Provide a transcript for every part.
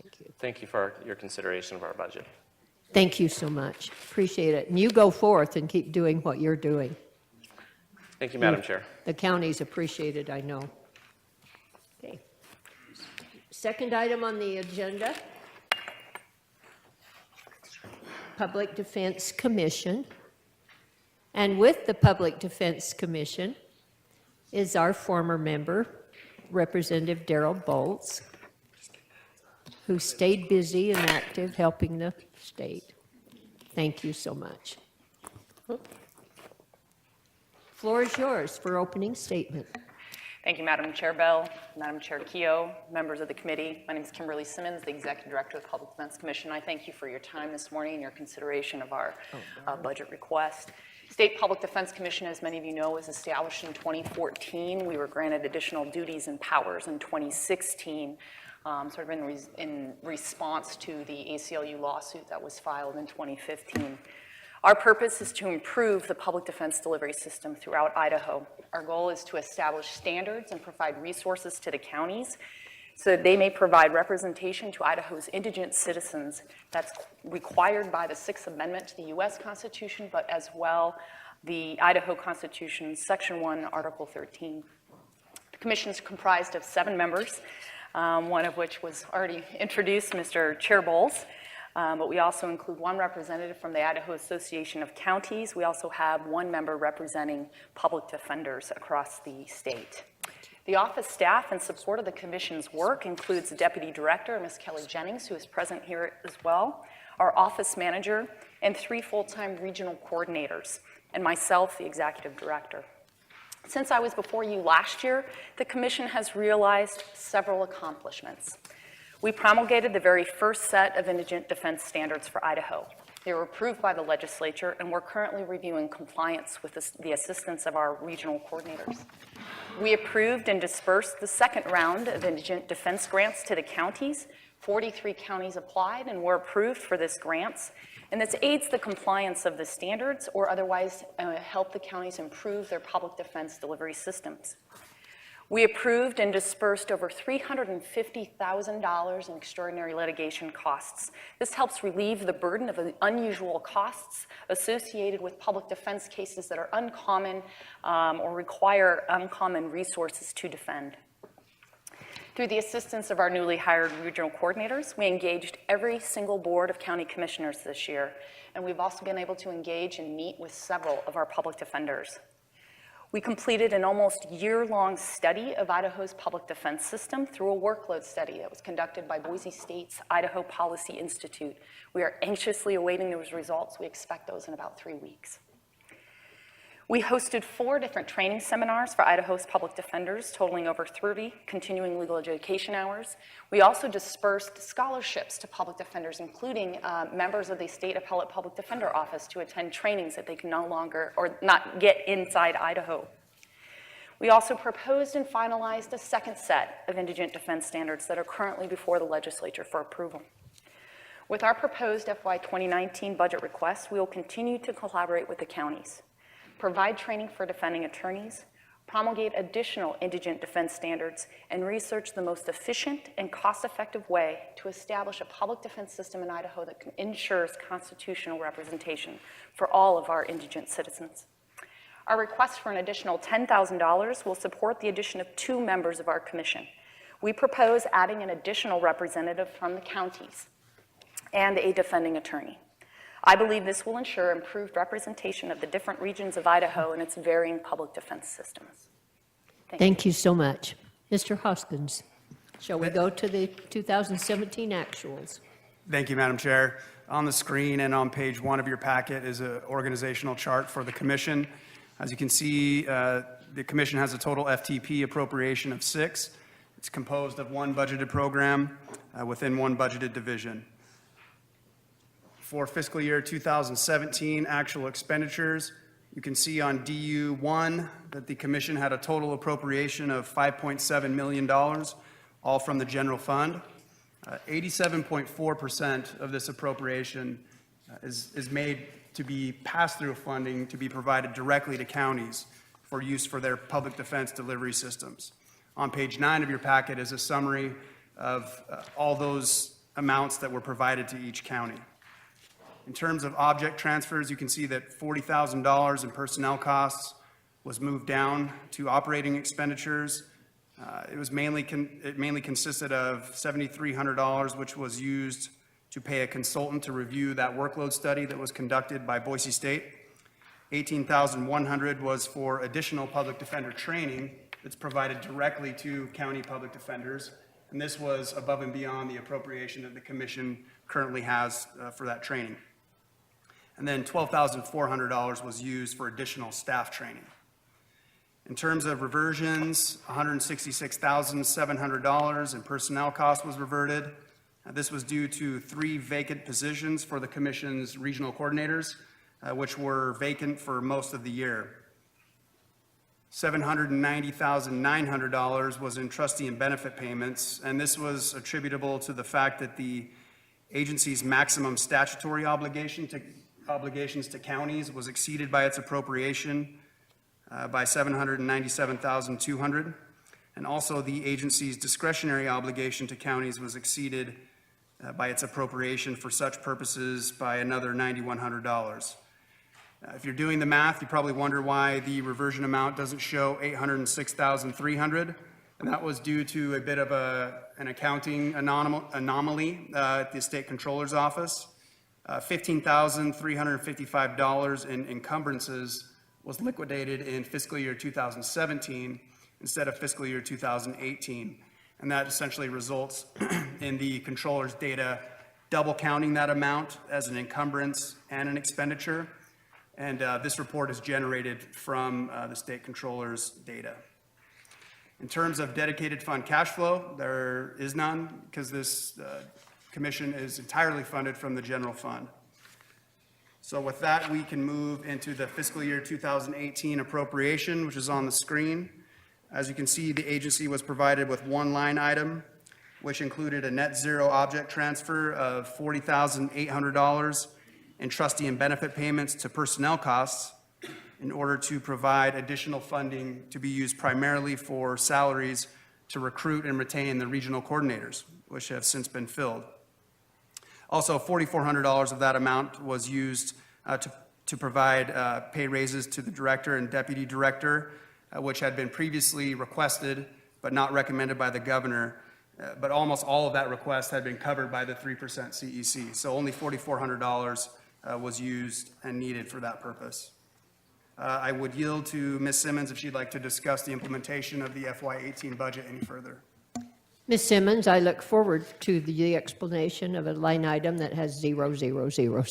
Thank you. Thank you for your consideration of our budget. Thank you so much. Appreciate it. And you go forth and keep doing what you're doing. Thank you, Madam Chair. The counties appreciate it, I know. Okay. Second item on the agenda, Public Defense Commission. And with the Public Defense Commission is our former member, Representative Darrell Bolts, who stayed busy and active helping the state. Thank you so much. Floor is yours for opening statement. Thank you, Madam Chair Bell, Madam Chair Keogh, members of the committee. My name is Kimberly Simmons, the Executive Director of the Public Defense Commission. I thank you for your time this morning and your consideration of our budget request. State Public Defense Commission, as many of you know, was established in 2014. We were granted additional duties and powers in 2016, sort of in response to the ACLU lawsuit that was filed in 2015. Our purpose is to improve the public defense delivery system throughout Idaho. Our goal is to establish standards and provide resources to the counties so that they may provide representation to Idaho's indigent citizens that's required by the Sixth Amendment to the U.S. Constitution, but as well the Idaho Constitution, Section 1, Article 13. The commission is comprised of 7 members, one of which was already introduced, Mr. Chair Bowles. But we also include 1 representative from the Idaho Association of Counties. We also have 1 member representing public defenders across the state. The office staff in support of the commission's work includes the Deputy Director, Ms. Kelly Jennings, who is present here as well, our office manager, and 3 full-time regional coordinators, and myself, the Executive Director. Since I was before you last year, the commission has realized several accomplishments. We promulgated the very first set of indigent defense standards for Idaho. They were approved by the legislature, and we're currently reviewing compliance with the assistance of our regional coordinators. We approved and dispersed the second round of indigent defense grants to the counties. 43 counties applied and were approved for this grants, and this aids the compliance of the standards or otherwise help the counties improve their public defense delivery systems. We approved and dispersed over $350,000 in extraordinary litigation costs. This helps relieve the burden of the unusual costs associated with public defense cases that are uncommon or require uncommon resources to defend. Through the assistance of our newly hired regional coordinators, we engaged every single board of county commissioners this year, and we've also been able to engage and meet with several of our public defenders. We completed an almost year-long study of Idaho's public defense system through a workload study that was conducted by Boise State's Idaho Policy Institute. We are anxiously awaiting those results. We expect those in about 3 weeks. We hosted 4 different training seminars for Idaho's public defenders, totaling over 30 continuing legal education hours. We also dispersed scholarships to public defenders, including members of the State Appellate Public Defender Office to attend trainings that they can no longer or not get inside Idaho. We also proposed and finalized a second set of indigent defense standards that are currently before the legislature for approval. With our proposed FY2019 budget request, we will continue to collaborate with the counties, provide training for defending attorneys, promulgate additional indigent defense standards, and research the most efficient and cost-effective way to establish a public defense system in Idaho that ensures constitutional representation for all of our indigent citizens. Our request for an additional $10,000 will support the addition of 2 members of our commission. We propose adding an additional representative from the counties and a defending attorney. I believe this will ensure improved representation of the different regions of Idaho and its varying public defense systems. Thank you so much. Mr. Hoskins, shall we go to the 2017 actuals? Thank you, Madam Chair. On the screen and on page 1 of your packet is an organizational chart for the commission. As you can see, the commission has a total FTP appropriation of 6. It's composed of 1 budgeted program within 1 budgeted division. For fiscal year 2017 actual expenditures, you can see on DU1 that the commission had a total appropriation of $5.7 million, all from the general fund. 87.4% of this appropriation is made to be pass-through funding to be provided directly to counties for use for their public defense delivery systems. On page 9 of your packet is a summary of all those amounts that were provided to each county. In terms of object transfers, you can see that $40,000 in personnel costs was moved down to operating expenditures. It mainly consisted of $7,300, which was used to pay a consultant to review that workload study that was conducted by Boise State. $18,100 was for additional public defender training that's provided directly to county public defenders. And this was above and beyond the appropriation that the commission currently has for that training. And then $12,400 was used for additional staff training. In terms of reversions, $166,700 in personnel costs was reverted. This was due to 3 vacant positions for the commission's regional coordinators, which were vacant for most of the year. $790,900 was in trustee and benefit payments, and this was attributable to the fact that the agency's maximum statutory obligations to counties was exceeded by its appropriation by $797,200, and also the agency's discretionary obligation to counties was exceeded by its appropriation for such purposes by another $9,100. If you're doing the math, you probably wonder why the reversion amount doesn't show $806,300, and that was due to a bit of an accounting anomaly at the state controller's office. $15,355 in encumbrances was liquidated in fiscal year 2017 instead of fiscal year 2018, and that essentially results in the controller's data double counting that amount as an encumbrance and an expenditure. And this report is generated from the state controller's data. In terms of dedicated fund cash flow, there is none because this commission is entirely funded from the general fund. So with that, we can move into the fiscal year 2018 appropriation, which is on the screen. As you can see, the agency was provided with one line item, which included a net zero object transfer of $40,800 in trustee and benefit payments to personnel costs in order to provide additional funding to be used primarily for salaries to recruit and retain the regional coordinators, which have since been filled. Also, $4,400 of that amount was used to provide pay raises to the director and deputy director, which had been previously requested but not recommended by the governor. But almost all of that request had been covered by the 3% CEC. So only $4,400 was used and needed for that purpose. I would yield to Ms. Simmons if she'd like to discuss the implementation of the FY18 budget any further. Ms. Simmons, I look forward to the explanation of a line item that has 0, 0, 0, 0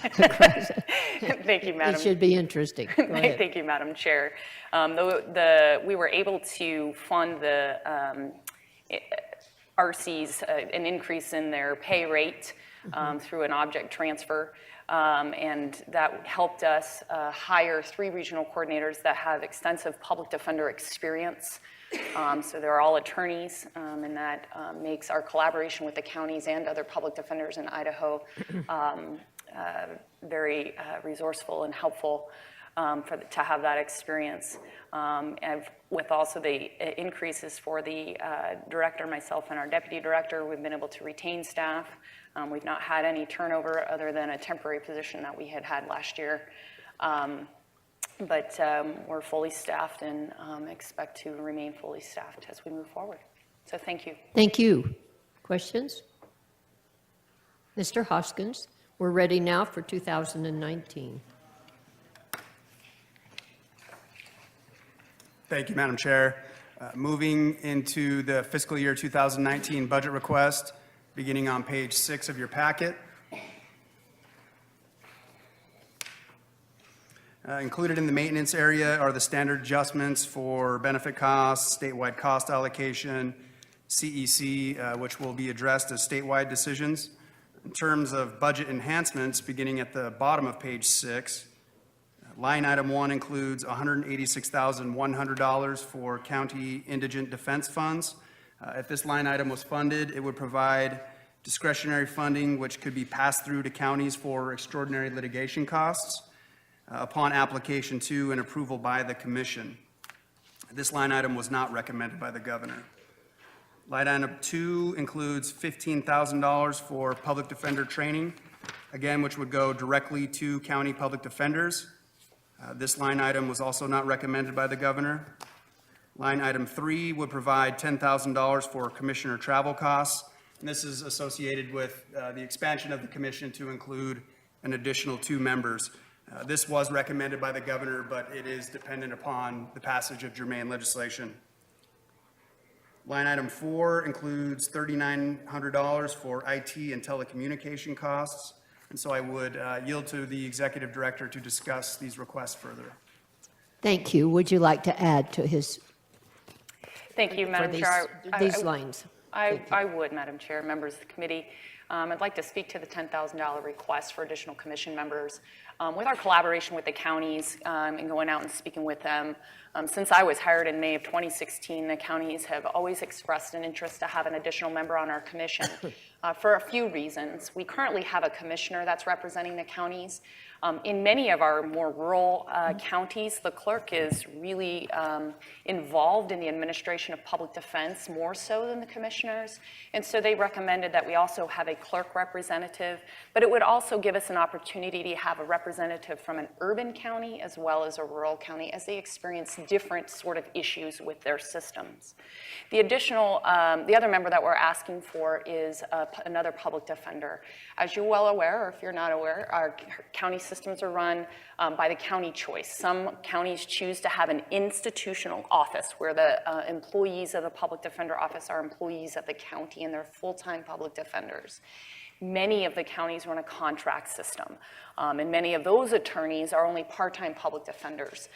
across it. Thank you, Madam. It should be interesting. Go ahead. Thank you, Madam Chair. We were able to fund the RCs, an increase in their pay rate through an object transfer. And that helped us hire 3 regional coordinators that have extensive public defender experience. So they're all attorneys, and that makes our collaboration with the counties and other public defenders in Idaho very resourceful and helpful to have that experience. And with also the increases for the director, myself, and our deputy director, we've been able to retain staff. We've not had any turnover other than a temporary position that we had last year. But we're fully staffed and expect to remain fully staffed as we move forward. So thank you. Thank you. Questions? Mr. Hoskins, we're ready now for 2019. Thank you, Madam Chair. Moving into the fiscal year 2019 budget request, beginning on page 6 of your packet. Included in the maintenance area are the standard adjustments for benefit costs, statewide cost allocation, CEC, which will be addressed as statewide decisions. In terms of budget enhancements, beginning at the bottom of page 6, line item 1 includes $186,100 for county indigent defense funds. If this line item was funded, it would provide discretionary funding which could be passed through to counties for extraordinary litigation costs upon application to and approval by the commission. This line item was not recommended by the governor. Line item 2 includes $15,000 for public defender training, again, which would go directly to county public defenders. This line item was also not recommended by the governor. Line item 3 would provide $10,000 for commissioner travel costs, and this is associated with the expansion of the commission to include an additional 2 members. This was recommended by the governor, but it is dependent upon the passage of germane legislation. Line item 4 includes $3,900 for IT and telecommunication costs, and so I would yield to the executive director to discuss these requests further. Thank you. Would you like to add to his, Thank you, for Madam these, Chair. these lines? I would, Madam Chair, members of the committee. I'd like to speak to the $10,000 request for additional commission members. With our collaboration with the counties and going out and speaking with them, since I was hired in May of 2016, the counties have always expressed an interest to have an additional member on our commission for a few reasons. We currently have a commissioner that's representing the counties. In many of our more rural counties, the clerk is really involved in the administration of public defense more so than the commissioners. And so they recommended that we also have a clerk representative, but it would also give us an opportunity to have a representative from an urban county as well as a rural county as they experience different sort of issues with their systems. The additional, the other member that we're asking for is another public defender. As you're well aware, or if you're not aware, our county systems are run by the county choice. Some counties choose to have an institutional office where the employees of the public defender office are employees of the county and they're full-time public defenders. Many of the counties run a contract system, and many of those attorneys are only part-time public defenders,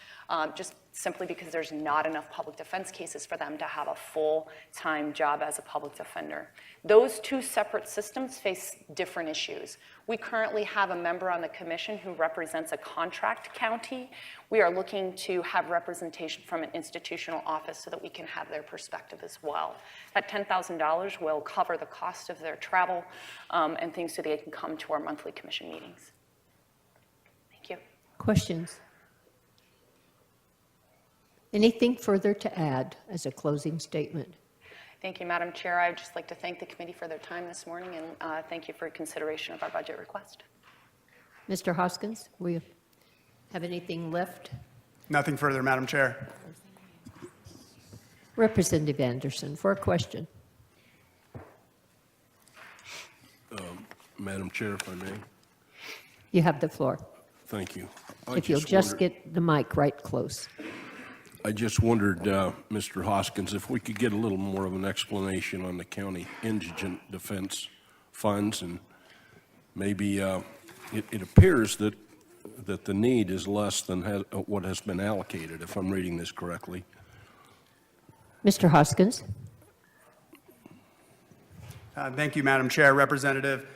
just simply because there's not enough public defense cases for them to have a full-time job as a public defender. Those 2 separate systems face different issues. We currently have a member on the commission who represents a contract county. We are looking to have representation from an institutional office so that we can have their perspective as well. That $10,000 will cover the cost of their travel and things so they can come to our monthly commission meetings. Thank you. Questions? Anything further to add as a closing statement? Thank you, Madam Chair. I'd just like to thank the committee for their time this morning and thank you for your consideration of our budget request. Mr. Hoskins, we have anything left? Nothing further, Madam Chair. Representative Anderson for a question. Madam Chair, if I may. You have the floor. Thank you. If you'll just get the mic right close. I just wondered, Mr. Hoskins, if we could get a little more of an explanation on the county indigent defense funds, and maybe it appears that the need is less than what has been allocated, if I'm reading this correctly. Mr. Hoskins? Thank you, Madam Chair. Representative,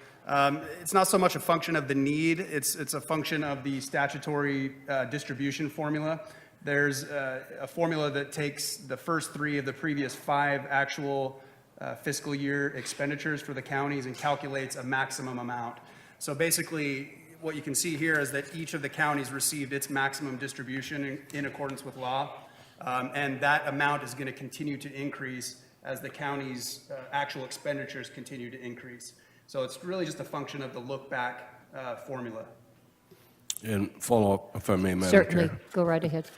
it's not so much a function of the need, it's a function of the statutory distribution formula. There's a formula that takes the first 3 of the previous 5 actual fiscal year expenditures for the counties and calculates a maximum amount. So basically, what you can see here is that each of the counties received its maximum distribution in accordance with law, and that amount is going to continue to increase as the county's actual expenditures continue to increase. So it's really just a function of the look-back formula. And follow up, if I may, Madam Certainly. Chair. Go right ahead.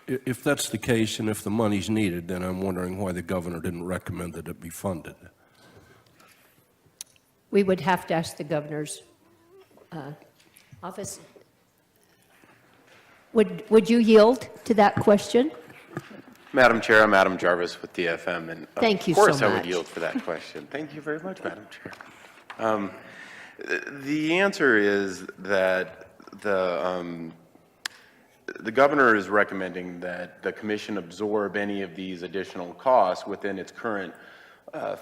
If that's the case, and if the money's needed, then I'm wondering why the governor didn't recommend that it be funded. We would have to ask the governor's office. Would you yield to that question? Madam Chair, I'm Adam Jarvis with DFM, and Thank you of course so I much. would yield for that question. Thank you very much, Madam Chair. The answer is that the governor is recommending that the commission absorb any of these additional costs within its current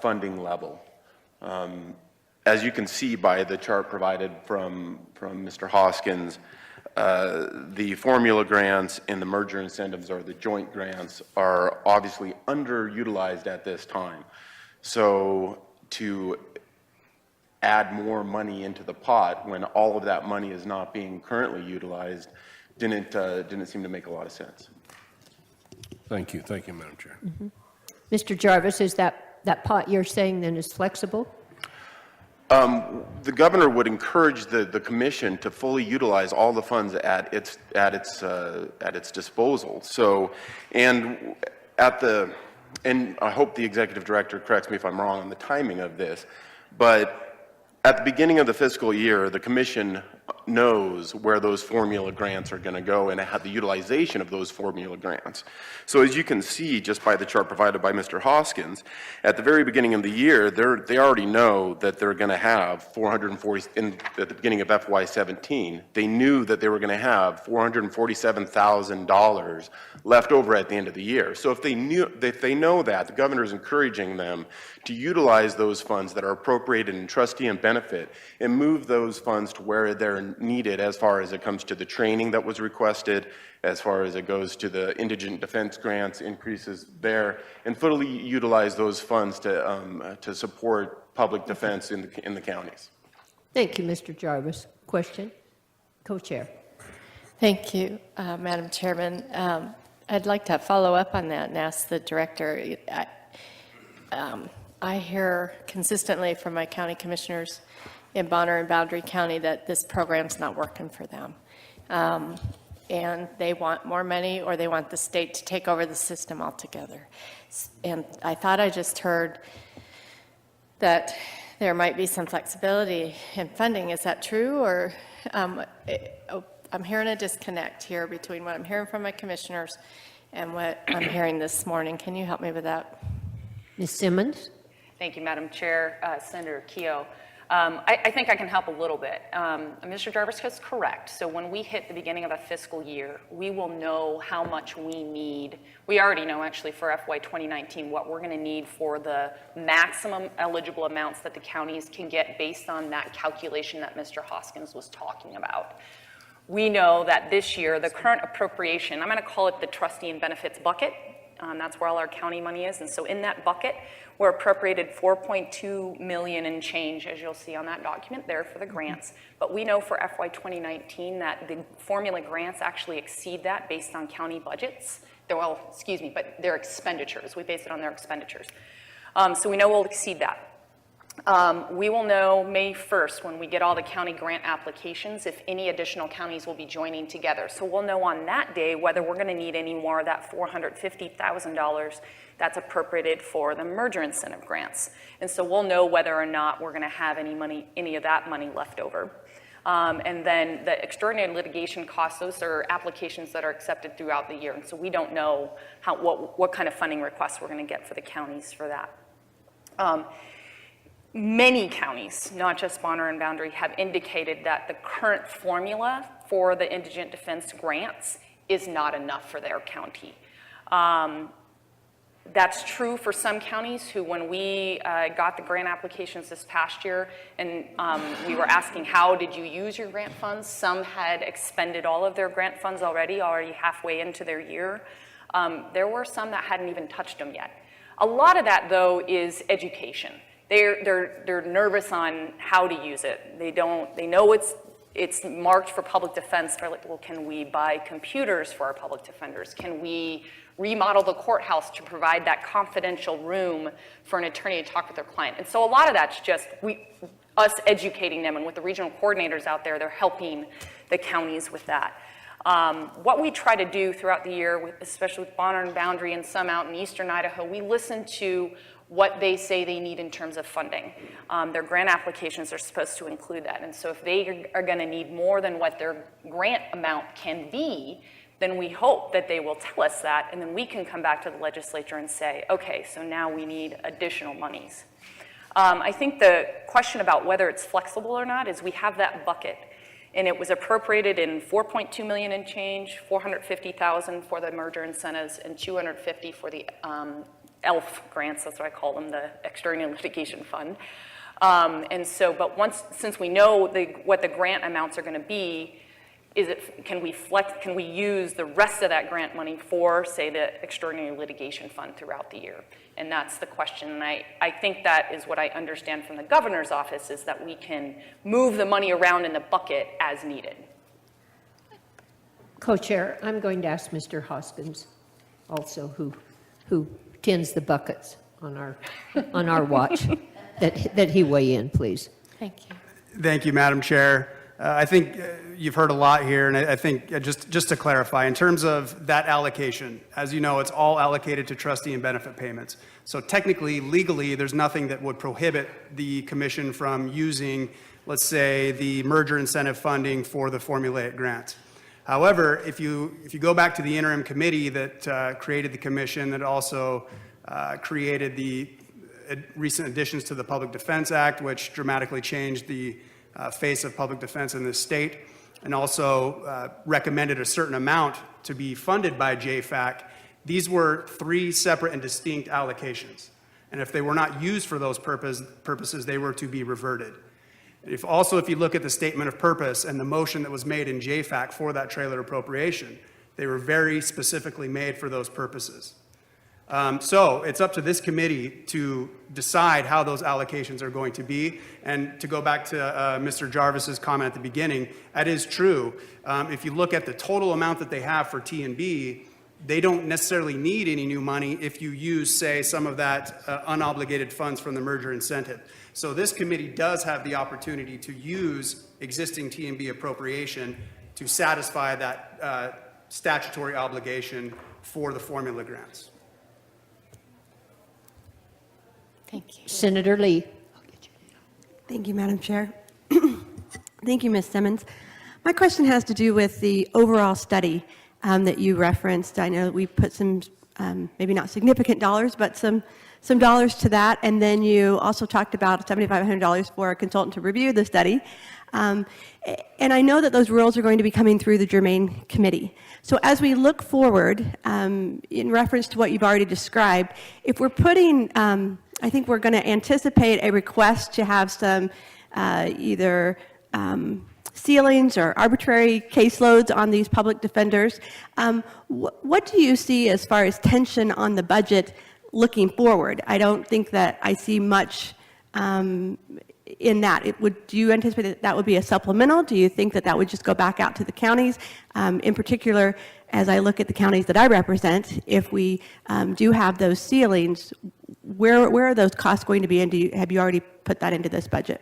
funding level. As you can see by the chart provided from Mr. Hoskins, the formula grants and the merger incentives, or the joint grants, are obviously underutilized at this time. So to add more money into the pot when all of that money is not being currently utilized didn't seem to make a lot of sense. Thank you, Madam Chair. Mr. Jarvis, is that that pot you're saying then is flexible? The governor would encourage the commission to fully utilize all the funds at its disposal. So, and I hope the executive director corrects me if I'm wrong on the timing of this, but at the beginning of the fiscal year, the commission knows where those formula grants are going to go and how the utilization of those formula grants. So as you can see just by the chart provided by Mr. Hoskins, at the very beginning of the year, they already know that they're going to have 440, at the beginning of FY17, they knew that they were going to have $447,000 left over at the end of the year. So if they know that, the governor is encouraging them to utilize those funds that are appropriated in trustee and benefit and move those funds to where they're needed as far as it comes to the training that was requested, as far as it goes to the indigent defense grants, increases there, and fully utilize those funds to support public defense in the counties. Thank you, Mr. Jarvis. Question? Co-chair. Thank you, Madam Chairman. I'd like to follow up on that and ask the director. I hear consistently from my county commissioners in Bonner and Boundary County that this program's not working for them. And they want more money, or they want the state to take over the system altogether. And I thought I just heard that there might be some flexibility in funding. Is that true? Or I'm hearing a disconnect here between what I'm hearing from my commissioners and what I'm hearing this morning. Can you help me with that? Ms. Simmons? Thank you, Madam Chair. Senator Keogh. I think I can help a little bit. Mr. Jarvis is correct. So when we hit the beginning of a fiscal year, we will know how much we need. We already know actually for FY2019 what we're going to need for the maximum eligible amounts that the counties can get based on that calculation that Mr. Hoskins was talking about. We know that this year, the current appropriation, I'm going to call it the trustee and benefits bucket. That's where all our county money is. And so in that bucket, we're appropriated $4.2 million and change, as you'll see on that document there for the grants. But we know for FY 2019 that the formula grants actually exceed that based on county budgets. But their expenditures. We base it on their expenditures. So we know we'll exceed that. We will know May 1st when we get all the county grant applications if any additional counties will be joining together. So we'll know on that day whether we're going to need any more of that $450,000 that's appropriated for the merger incentive grants. And so we'll know whether or not we're going to have any of that money left over. And then the extraordinary litigation costs, those are applications that are accepted throughout the year. And so we don't know what kind of funding requests we're going to get for the counties for that. Many counties, not just Bonner and Boundary, have indicated that the current formula for the indigent defense grants is not enough for their county. That's true for some counties who, when we got the grant applications this past year and we were asking how did you use your grant funds, some had expended all of their grant funds already halfway into their year. There were some that hadn't even touched them yet. A lot of that, though, is education. They're nervous on how to use it. They know it's marked for public defense. They're like, well, can we buy computers for our public defenders? Can we remodel the courthouse to provide that confidential room for an attorney to talk with their client? And so a lot of that's just us educating them, and with the regional coordinators out there, they're helping the counties with that. What we try to do throughout the year, especially with Bonner and Boundary and some out in eastern Idaho, we listen to what they say they need in terms of funding. Their grant applications are supposed to include that. And so if they are going to need more than what their grant amount can be, then we hope that they will tell us that, and then we can come back to the legislature and say, okay, so now we need additional monies. I think the question about whether it's flexible or not is we have that bucket, and it was appropriated in $4.2 million and change, $450,000 for the merger incentives, and $250,000 for the ELF grants, that's what I call them, the Extraordinary Litigation Fund. And so, but since we know what the grant amounts are going to be, can we use the rest of that grant money for, say, the Extraordinary Litigation Fund throughout the year? And that's the question. And I think that is what I understand from the governor's office, is that we can move the money around in the bucket as needed. Co-chair, I'm going to ask Mr. Hoskins also, who tends the buckets. on our watch, that he weigh in, please. Thank you. Thank you, Madam Chair. I think you've heard a lot here, and I think just to clarify, in terms of that allocation, as you know, it's all allocated to trustee and benefit payments. So technically, legally, there's nothing that would prohibit the commission from using, let's say, the merger incentive funding for the formulaic grants. However, if you go back to the interim committee that created the commission, that also created the recent additions to the Public Defense Act, which dramatically changed the face of public defense in this state, and also recommended a certain amount to be funded by JFAC. These were 3 separate and distinct allocations. And if they were not used for those purposes, they were to be reverted. If you look at the statement of purpose and the motion that was made in JFAC for that trailer appropriation, they were very specifically made for those purposes. So it's up to this committee to decide how those allocations are going to be. And to go back to Mr. Jarvis's comment at the beginning, that is true. If you look at the total amount that they have for T&B, they don't necessarily need any new money if you use, say, some of that unobligated funds from the merger incentive. So this committee does have the opportunity to use existing T&B appropriation to satisfy that statutory obligation for the formula grants. Thank you. Senator Lee. Thank you, Madam Chair. Thank you, Ms. Simmons. My question has to do with the overall study that you referenced. I know we put some, maybe not significant dollars, but some dollars to that. And then you also talked about $7,500 for a consultant to review the study. And I know that those rules are going to be coming through the Germain Committee. So as we look forward, in reference to what you've already described, if we're putting, I think we're going to anticipate a request to have some either ceilings or arbitrary caseloads on these public defenders. What do you see as far as tension on the budget looking forward? I don't think that I see much in that. Do you anticipate that that would be a supplemental? Do you think that that would just go back out to the counties? In particular, as I look at the counties that I represent, if we do have those ceilings, where are those costs going to be, and have you already put that into this budget?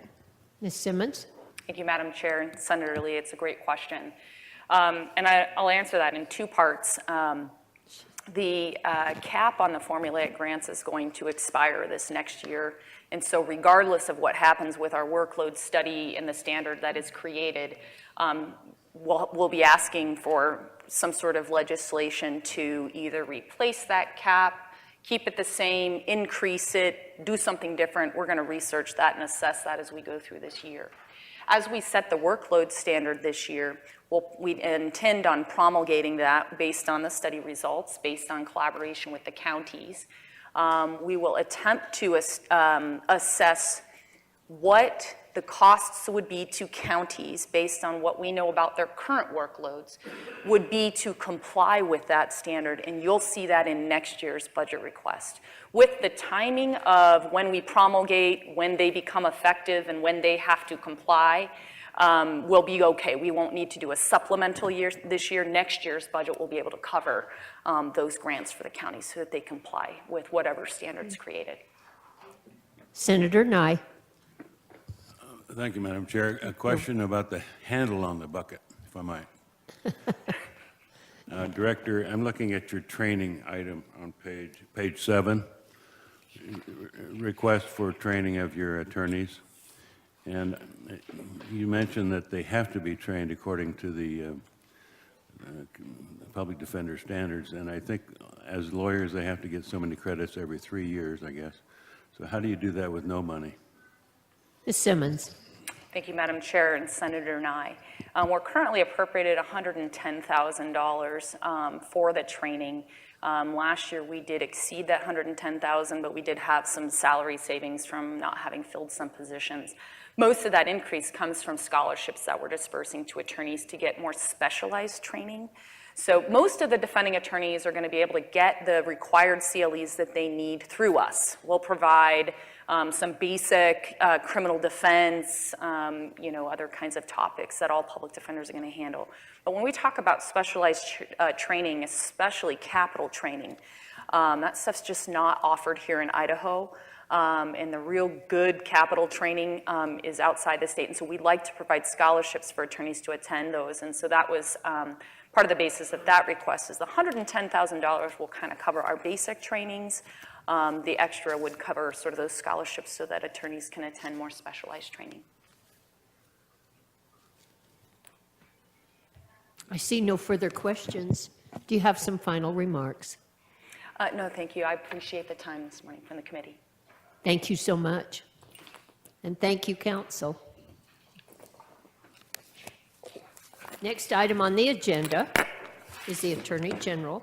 Ms. Simmons? Thank you, Madam Chair. And Senator Lee, it's a great question. And I'll answer that in 2 parts. The cap on the formulaic grants is going to expire this next year. And so regardless of what happens with our workload study and the standard that is created, we'll be asking for some sort of legislation to either replace that cap, keep it the same, increase it, do something different. We're going to research that and assess that as we go through this year. As we set the workload standard this year, we intend on promulgating that based on the study results, based on collaboration with the counties. We will attempt to assess what the costs would be to counties based on what we know about their current workloads would be to comply with that standard, and you'll see that in next year's budget request. With the timing of when we promulgate, when they become effective, and when they have to comply, we'll be okay. We won't need to do a supplemental year this year. Next year's budget will be able to cover those grants for the counties so that they comply with whatever standards created. Senator Nye. Thank you, Madam Chair. A question about the handle on the bucket, if I might. Director, I'm looking at your training item on page 7, request for training of your attorneys. And you mentioned that they have to be trained according to the public defender standards. And I think as lawyers, they have to get so many credits every 3 years, I guess. So how do you do that with no money? Ms. Simmons? Thank you, Madam Chair and Senator Nye. We're currently appropriated $110,000 for the training. Last year we did exceed that $110,000, but we did have some salary savings from not having filled some positions. Most of that increase comes from scholarships that we're dispersing to attorneys to get more specialized training. So most of the defending attorneys are going to be able to get the required CLEs that they need through us. We'll provide some basic criminal defense, other kinds of topics that all public defenders are going to handle. But when we talk about specialized training, especially capital training, That stuff's just not offered here in Idaho. And the real good capital training is outside the state. And so we'd like to provide scholarships for attorneys to attend those. And so that was part of the basis of that request is the $110,000 will kind of cover our basic trainings. The extra would cover sort of those scholarships so that attorneys can attend more specialized training. I see no further questions. Do you have some final remarks? No, thank you. I appreciate the time this morning from the committee. Thank you so much. And thank you, council. Next item on the agenda is the Attorney General.